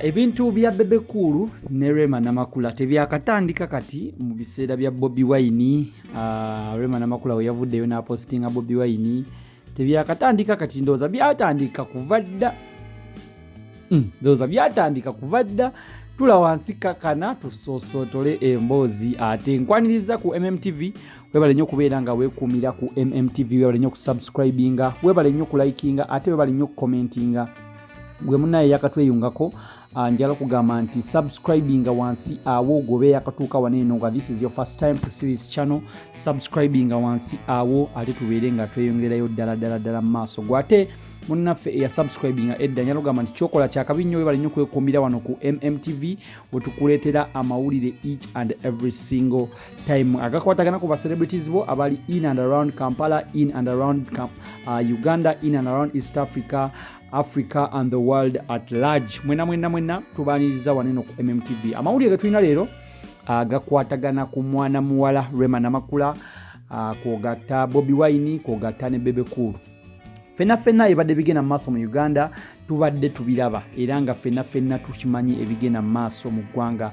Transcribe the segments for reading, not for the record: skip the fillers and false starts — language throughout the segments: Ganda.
Ebintu bya BebeCool ne Rema Namakula tebyakatandika kati mu biseera bya BobiWine. Rema Namakula we yavuddeyo n'apostinga BobiWine tebyakatandika kati, ndowooza byatandika kuva dda. Tula wansi kakana tusosootole emboozi. Ate nkwaniriza ku MMTV, webale nnyo kubeera nga weekuumira ku MMTV, webale nnyo kusubscribinga, webale nnyo kulikinga, ate webale nnyo kucommentinga. Gwe munnaye yakatweyungako njala kugamba nti subscribinga wansi awo gobe yakatuuka waneeno nga this is your first time to see this channel, subscribinga wansi awo ate tubeere nga tweyongerayo ddala mu maaso. Gwate munnaffe eya subscribinga edda njala kugamba nti kyokola kyakabi nnyo, webale nnyo kwekuumira wano ku MMTV wetukuleetera amawulire each and every single time agakwatagana ku ba celebrities bo abali in and around Kampala, in and around Uganda, in and around East Africa and the world at large. Mwena tubaniriza waneno ku MMTV. Amawulire getulina leero gakwatagana ku mwana muwala Rema Namakula, kwogatta BobiWine, kwogatta ne BebeCool. Fenna ebadde bigenda mu maaso mu Uganda tubadde tubiraba era nga fenna tukimanyi ebigenda mu maaso mu ggwanga.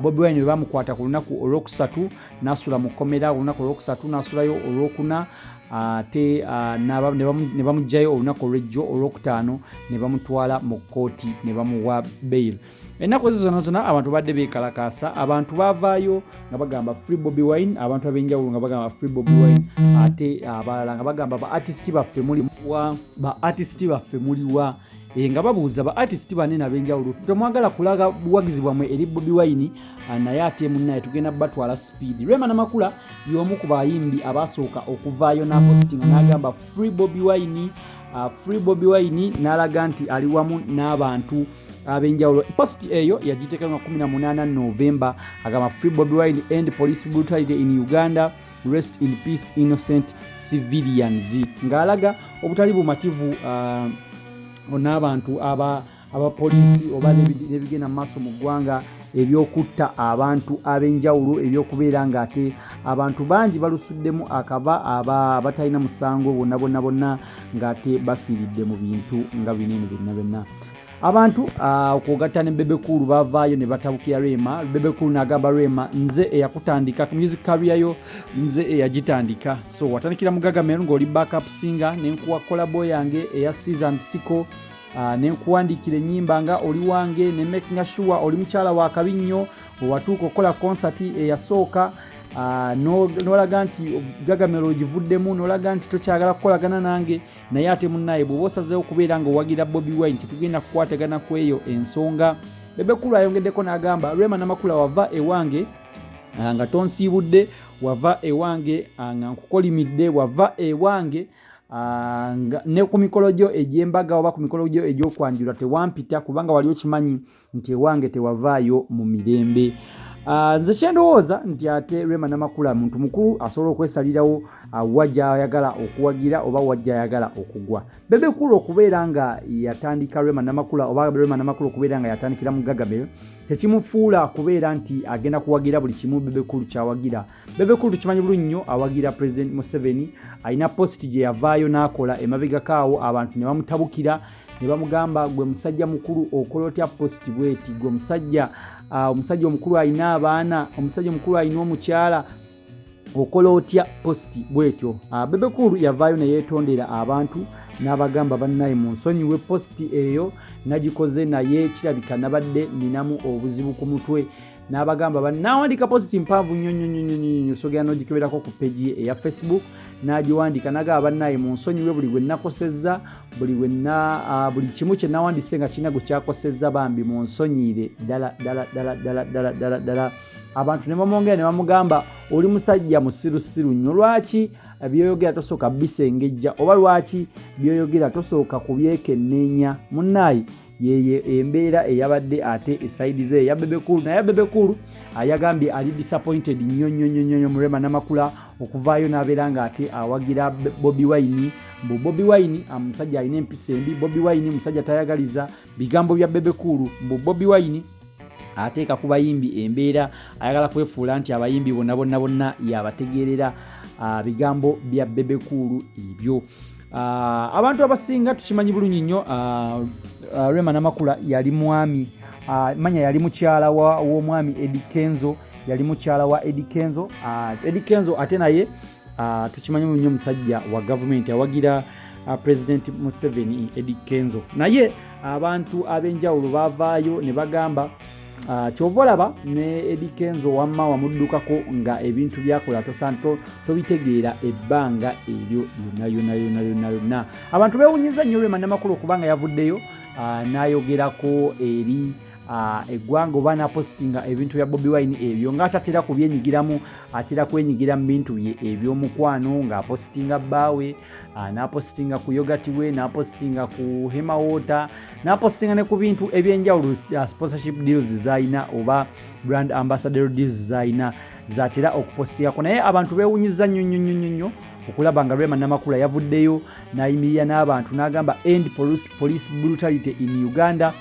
BobiWine bamukwata ku lunaku olwokusatu n'asula mu kkomera, olunaku olwokusatu n'asulayo olwokuna, ate ne bamugjayo olunaku olw'ejjo, olwokutaano ne bamutwala mu kkooti ne bamuwa bail. Ennaku ezo zonna abantu badde beekalakaasa, abantu baavaayo nga bagamba free BobiWine, abantu ab'enjawulo nga bagamba free BobiWine, ate abalala nga bagamba ba artist baffe muliwa, nga babuuza ba artist banene ab'enjawulo temwagala kulaga buwagizi bwammwe eri BobiWine, naye ate munnaye tugenda batwala speed. Rema Namakula y'omu ku bayimbi abaasooka okuvaayo n'apostinga n'agamba free BobiWine, n'alaga nti ali wamu n'abantu ab'enjawulo. Post eyo yagiteeka nga 18 November, agamba free BobiWine, end police brutality in Uganda, rest in peace innocent civilians, ng'alaga obutali bumativu n'abantu abapoliisi oba n'ebigenda mu maaso mu ggwanga ebyokutta abantu ab'enjawulo, ebyokubeera ng'ate abantu bangi balusuddemu akaba abatalina musango bonna ng'ate bafiiridde mu bintu nga binene byonna. Abantu okwogatta ne BebeCool baavaayo ne batabukira Rema. BebeCool n'agamba Rema, nze eyakutandika music career yo, nze eyagitandika, so watandikira mu Gagamero ng'oli backup singer, nenkuwa kolabo yange eya season siko, nenkuwandiikira ennyimba nga oli wange, ne making sure oli mukyala wa kabi nnyo, watuuka okukola concert eyasooka, n'olaga nti Gagamero ogivuddemu, n'olaga nti tokyagala kukolagana nange, naye ate munnaye bw'oba osazeewo okubeera nga owagira BobiWine tetugenda kukwatagana ku eyo ensonga. BebeCool ayongeddeko n'agamba Rema Namakula wava ewange nga tonsiibudde, wava ewange nga nkukolimidde, wava ewange ne ku mikolo gyo egy'embaga oba ku mikolo gyo egy'okwanjula tewampita, kubanga wali okimanyi nti ewange tewavaayo mu mirembe. Nze kyendowooza nti ate Rema Namakula muntu mukulu asobola okwesalirawo wajja ayagala okuwagira oba wajja ayagala okugwa. BebeCool okubeera nga yatandika Rema Namakula oba Rema Namakula okubeera nga yatandikira mu Gagamero tekimufuula kubeera nti agenda kuwagira buli kimu BebeCool kyawagira. BebeCool tukimanyi bulungi nnyo awagira President Museveni, alina post gye yavaayo n'akola emabegakaawo, abantu ne bamutabukira ne bamugamba gwe musajja mukulu okola otya post bweti, gwe omusajja omukulu alina abaana, omusajja omukulu alina omukyala, okola otya posti bwetyo. BebeCool yavaayo ne yeetondera abantu n'abagamba bannaye munsonyiwe posti eyo nagikoze naye kirabika nabadde ninamu obuzibu ku mutwe, n'abagamba bannaawandika posti mpanvu nnyo sogera n'ogikeberako ku page eya Facebook, n'agiwandika n'agamba bannaye munsonyiwe buli gwe nakosezza, buli kimu kye nawandise nga kirina gwe kyakosezza, bambi munsonyiire ddala. Abantu ne bamwongera ne bamugamba oli musajja musirusiru nnyo, lwaki byoyogera tosooka bisengejja, oba lwaki byoyogera tosooka kubyekenneenya? Munnaye yeye embeera eyabadde ate eside ze ya BebeCool, naye BebeCool ayagambye ali disappointed nnyo mu Rema Namakula okuvaayo n'abeera ng'ate awagira BobiWine. BobiWine musajja alina empisa embi, BobiWine musajja tayagaliza bigambo bya BebeCool. BobiWine ateeka ku bayimbi embeera, ayagala kwefuula nti abayimbi bonna yabategeerera bigambo bya BebeCool ebyo. abantu abasinga tukimanyi bulungi nnyo Rema Namakula yali mwami manya yali mukyala w'omwami Eddie Kenzo yali mukyala wa Eddie Kenzo Eddie Kenzo ate naye tukimanyi nnyo musajja wa government awagira President Museveni Eddie Kenzo naye abantu ab'enjawulo bavaayo ne bagamba kyova olaba ne Eddie Kenzo wamma wamuddukako nga ebintu byakola tobitegeera ebbanga eryo yonna abantu beewunyiza nnyo Rema Namakula okubanga yavuddeyo n'ayogerako eri eggwanga oba n'apositinga ebintu bya BobiWine ebyo ng'atatera kubyenyigiramu atera kwenyigira mu bintu bye eby'omukwano ng'apositinga bbaawe n'apositinga ku yogati we n'apositinga ku Hema Water n'apositinga ne ku bintu ebyenjawulo sponsorship deals z'alina oba brand ambassador deals z'alina z'atera okupositingako naye abantu beewunyiza nnyo okulaba nga Rema Namakula yavuddeyo n'ayimirira n'abantu n'agamba end police brutality in Uganda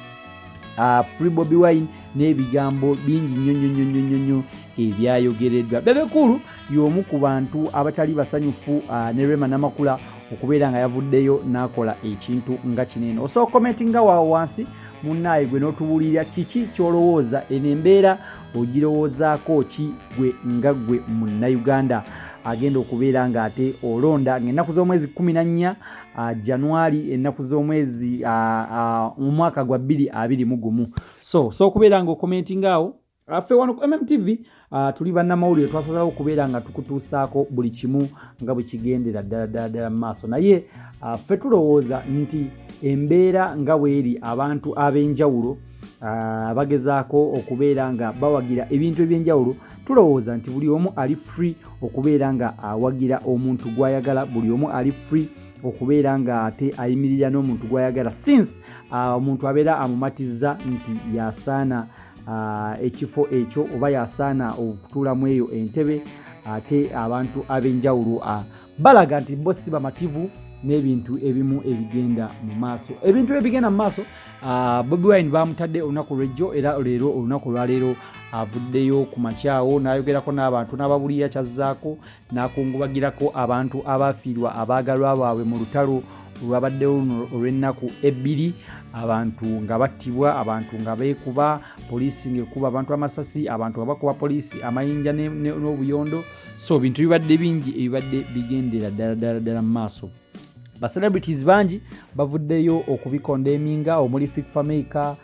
free BobiWine n'ebigambo bingi nnyo ebyayogereddwa. BebeCool y'omu ku bantu abatali basanyufu ne Rema Namakula okubeera nga yavuddeyo n'akola ekintu nga kinene. Osobola commentinga waawo wansi munnaye gwe n'otubuulira kiki ky'olowooza eno embeera ogirowoozaako ki gwe nga gwe Munnayuganda agenda okubeera ng'ate olonda ng'ennaku z'omwezi 14 Januari ennaku z'omwezi mu mwaka gwa 2021 so okubeera ng'okomentinga awo ffe wano ku MMTV tuli bannamawulire twasalawo okubeera nga tukutuusaako buli kimu nga bwe kigendera ddala mu maaso naye ffe tulowooza nti embeera nga bw'eri abantu ab'enjawulo bagezaako okubeera nga bawagira ebintu eby'enjawulo tulowooza nti buli omu ali free okubeera nga awagira omuntu gw'ayagala buli omu ali free okubeera nga ate ayimirira n'omuntu gw'ayagala since omuntu abeera amumatizza nti yasaana ekifo ekyo oba yasaana okutuulamu eyo entebe ate abantu ab'enjawulo balaga nti bo si bamativu n'ebintu ebimu ebigenda mu maaso ebintu ebigenda mu maaso BobiWine bamutadde olunaku lw'ejjo era leero olunaku lwaleero avuddeyo ku makyawo n'ayogerako n'abantu n'ababulira kyazzaako n'akungubagirako abantu abafiirwa abaagalwa baabwe mu lutalo lwabaddewo olw'ennaku 2 abantu nga battibwa abantu nga beekuba poliisi ng'ekuba abantu amasasi abantu nga bakuba poliisi amayinja n'obuyondo so bintu bibadde bingi ebibadde bigendera ddala mu maaso celebrities bangi bavuddeyo okubikondeminga omuli Fikfa Maker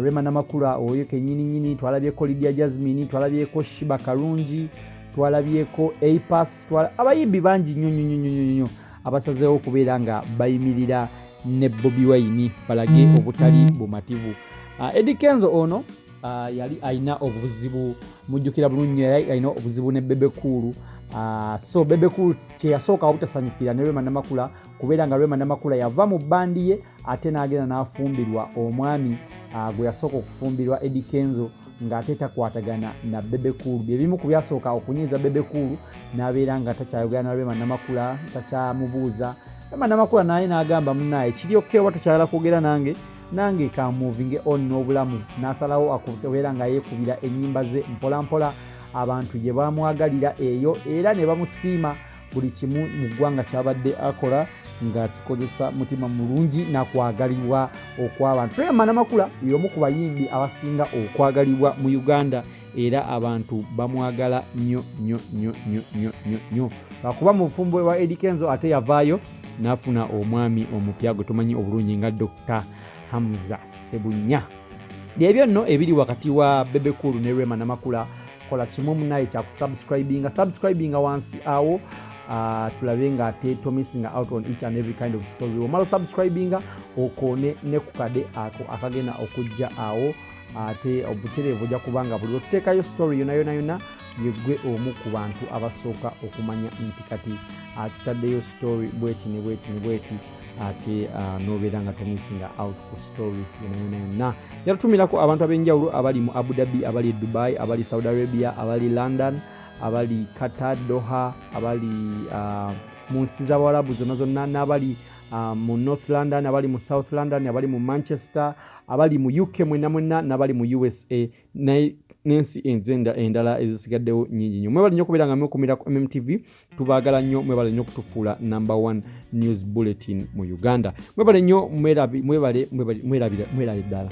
Rema Namakula oyo kennyini twalabyeko Lydia Jasmine twalabyeko Shiba Karungi twalabyeko Apas abayimbi bangi nnyo abasazeewo okubeera nga bayimirira ne BobiWine balage obutali bumativu Eddie Kenzo ono yali alina obuzibu mujjukira bulungi yali alina obuzibu ne BebeCool so BebeCool kye yasooka obutasanyukira ne Rema Namakula kubeera nga Rema Namakula yava mu bandi ye ate n'agenda n'afumbirwa omwami gwe yasooka okufumbirwa Eddie Kenzo ng'ate takwatagana na BebeCool byebimu ku byasooka okunyiiza BebeCool n'abeera nga takyayogera na Rema Namakula takyamubuuza Rema Namakula naye n'agamba munnaye kiri okke oba tokyagala kwogera nange ka moving on n'obulamu n'asalawo akubeera nga yeekubira ennyimba ze mpolampola abantu gye bamwagalira eyo era ne bamusiima buli kimu mu ggwanga kyabadde akola nga tukozesa mutima mulungi nakwagalibwa okw'abantu Rema Namakula y'omu ku bayimbi abasinga okwagalibwa mu Uganda era abantu bamwagala nnyo lwakuba mu bufumbo bwa Eddie Kenzo ate yavaayo n'afuna omwami omupya gwe tumanyi obulungi nga Dr. Hamza Sebunya byebyo nno ebiri wakati wa BebeCool ne Rema Namakula kola kimu munaye kya subscribinga wansi awo tulabe nga ate missing out on each and every kind of story omala subscribinga okone ne kukade ako akagena okujja awo ate obuterevu ojja kubanga buli otuteekayo story yona yegwe omu ku bantu abasooka okumanya nti kati tutaddeyo story bweti ate nobeera nga missing out ku story yona yatutumirako abantu ab'enjawulo abali mu Abu Dhabi abali Dubai abali Saudi Arabia abali London abali Qatar Doha abali mu nsi z'Abarabu zonna n'abali mu North London, abali mu South London, abali mu Manchester, abali mu UK mwena n'abali mu USA n'ensi endala ezisigaddewo nnyingi nnyo. Mwebale nnyo okubeera nga mwekumira ku MMTV. Tubaagala nnyo, mwebale nnyo okutufuula number 1 news bulletin mu Uganda. Mwebale nnyo, mwerabe ddala.